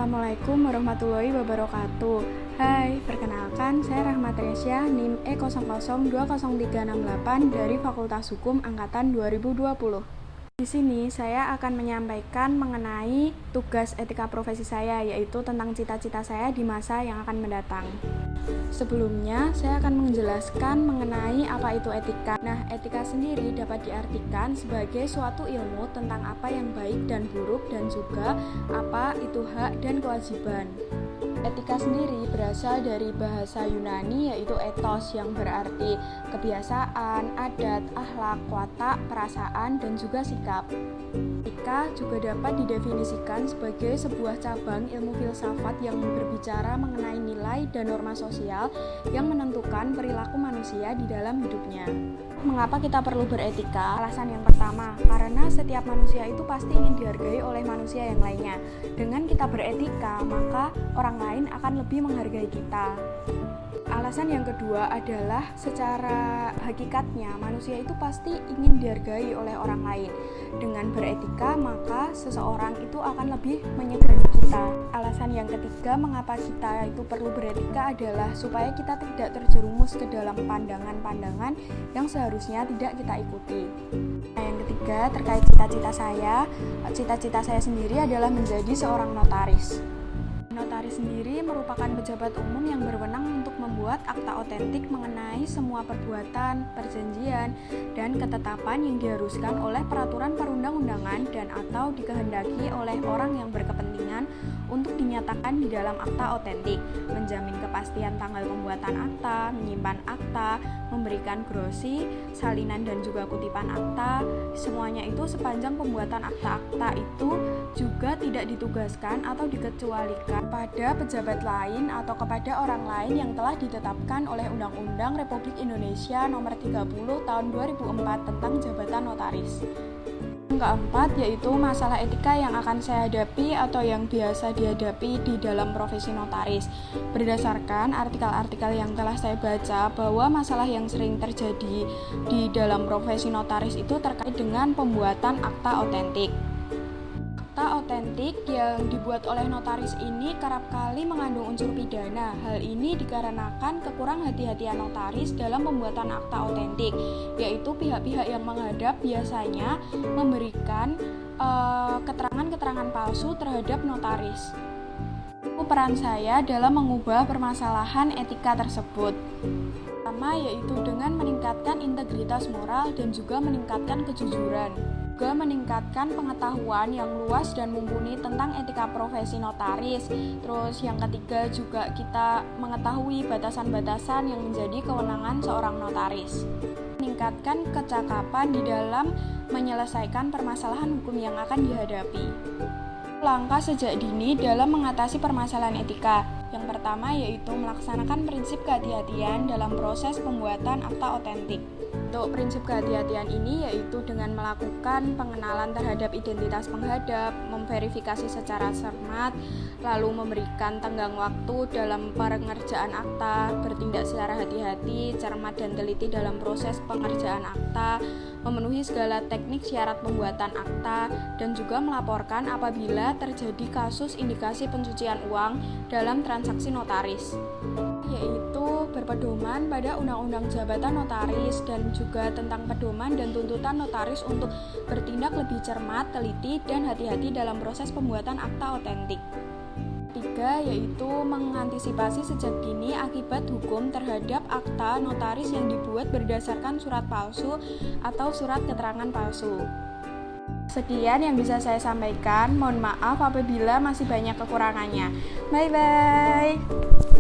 Assalamualaikum warahmatullahi wabarakatuh. Hai, perkenalkan saya Rahmat Resya, NIM E00203668 dari Fakultas Hukum Angkatan 2020. Di sini saya akan menyampaikan mengenai tugas etika profesi saya, yaitu tentang cita-cita saya di masa yang akan mendatang. Sebelumnya, saya akan menjelaskan mengenai apa itu etika. Nah, etika sendiri dapat diartikan sebagai suatu ilmu tentang apa yang baik dan buruk dan juga apa itu hak dan kewajiban. Etika sendiri berasal dari bahasa Yunani yaitu ethos yang berarti kebiasaan, adat, akhlak, watak, perasaan, dan juga sikap. Etika juga dapat didefinisikan sebagai sebuah cabang ilmu filsafat yang berbicara mengenai nilai dan norma sosial yang menentukan perilaku manusia di dalam hidupnya. Mengapa kita perlu beretika? Alasan yang pertama, karena setiap manusia itu pasti ingin dihargai oleh manusia yang lainnya. Dengan kita beretika, maka orang lain akan lebih menghargai kita. Alasan yang kedua adalah secara hakikatnya manusia itu pasti ingin dihargai oleh orang lain. Dengan beretika maka seseorang itu akan lebih menyegani kita. Alasan yang ketiga mengapa kita itu perlu beretika adalah supaya kita tidak terjerumus ke dalam pandangan-pandangan yang seharusnya tidak kita ikuti. Nah, yang ketiga terkait cita-cita saya. Cita-cita saya sendiri adalah menjadi seorang notaris. Notaris sendiri merupakan pejabat umum yang berwenang untuk membuat akta otentik mengenai semua perbuatan, perjanjian, dan ketetapan yang diharuskan oleh peraturan perundang-undangan dan atau dikehendaki oleh orang yang berkepentingan untuk dinyatakan di dalam akta otentik, menjamin kepastian tanggal pembuatan akta, menyimpan akta, memberikan grosi, salinan dan juga kutipan akta. Semuanya itu sepanjang pembuatan akta-akta itu juga tidak ditugaskan atau dikecualikan pada pejabat lain atau kepada orang lain yang telah ditetapkan oleh Undang-Undang Republik Indonesia Nomor 30 Tahun 2004 tentang jabatan notaris. Yang keempat yaitu masalah etika yang akan saya hadapi atau yang biasa dihadapi di dalam profesi notaris. Berdasarkan artikel-artikel yang telah saya baca bahwa masalah yang sering terjadi di dalam profesi notaris itu terkait dengan pembuatan akta otentik. Akta otentik yang dibuat oleh notaris ini kerap kali mengandung unsur pidana. Hal ini dikarenakan kekurang hati-hatian notaris dalam pembuatan akta otentik, yaitu pihak-pihak yang menghadap biasanya memberikan keterangan-keterangan palsu terhadap notaris. Peran saya dalam mengubah permasalahan etika tersebut. Pertama yaitu dengan meningkatkan integritas moral dan juga meningkatkan kejujuran. Juga meningkatkan pengetahuan yang luas dan mumpuni tentang etika profesi notaris. Terus yang ketiga juga kita mengetahui batasan-batasan yang menjadi kewenangan seorang notaris. Meningkatkan kecakapan di dalam menyelesaikan permasalahan hukum yang akan dihadapi. Langkah sejak dini dalam mengatasi permasalahan etika. Yang pertama yaitu melaksanakan prinsip kehati-hatian dalam proses pembuatan akta otentik. Untuk prinsip kehati-hatian ini yaitu dengan melakukan pengenalan terhadap identitas penghadap, memverifikasi secara cermat, lalu memberikan tenggang waktu dalam pengerjaan akta, bertindak secara hati-hati, cermat dan teliti dalam proses pengerjaan akta, memenuhi segala teknik syarat pembuatan akta, dan juga melaporkan apabila terjadi kasus indikasi pencucian uang dalam transaksi notaris, yaitu berpedoman pada Undang-Undang Jabatan Notaris dan juga tentang pedoman dan tuntutan notaris untuk bertindak lebih cermat, teliti, dan hati-hati dalam proses pembuatan akta otentik. Tiga, yaitu mengantisipasi sejak dini akibat hukum terhadap akta notaris yang dibuat berdasarkan surat palsu atau surat keterangan palsu. Sekian yang bisa saya sampaikan, mohon maaf apabila masih banyak kekurangannya. Bye-bye.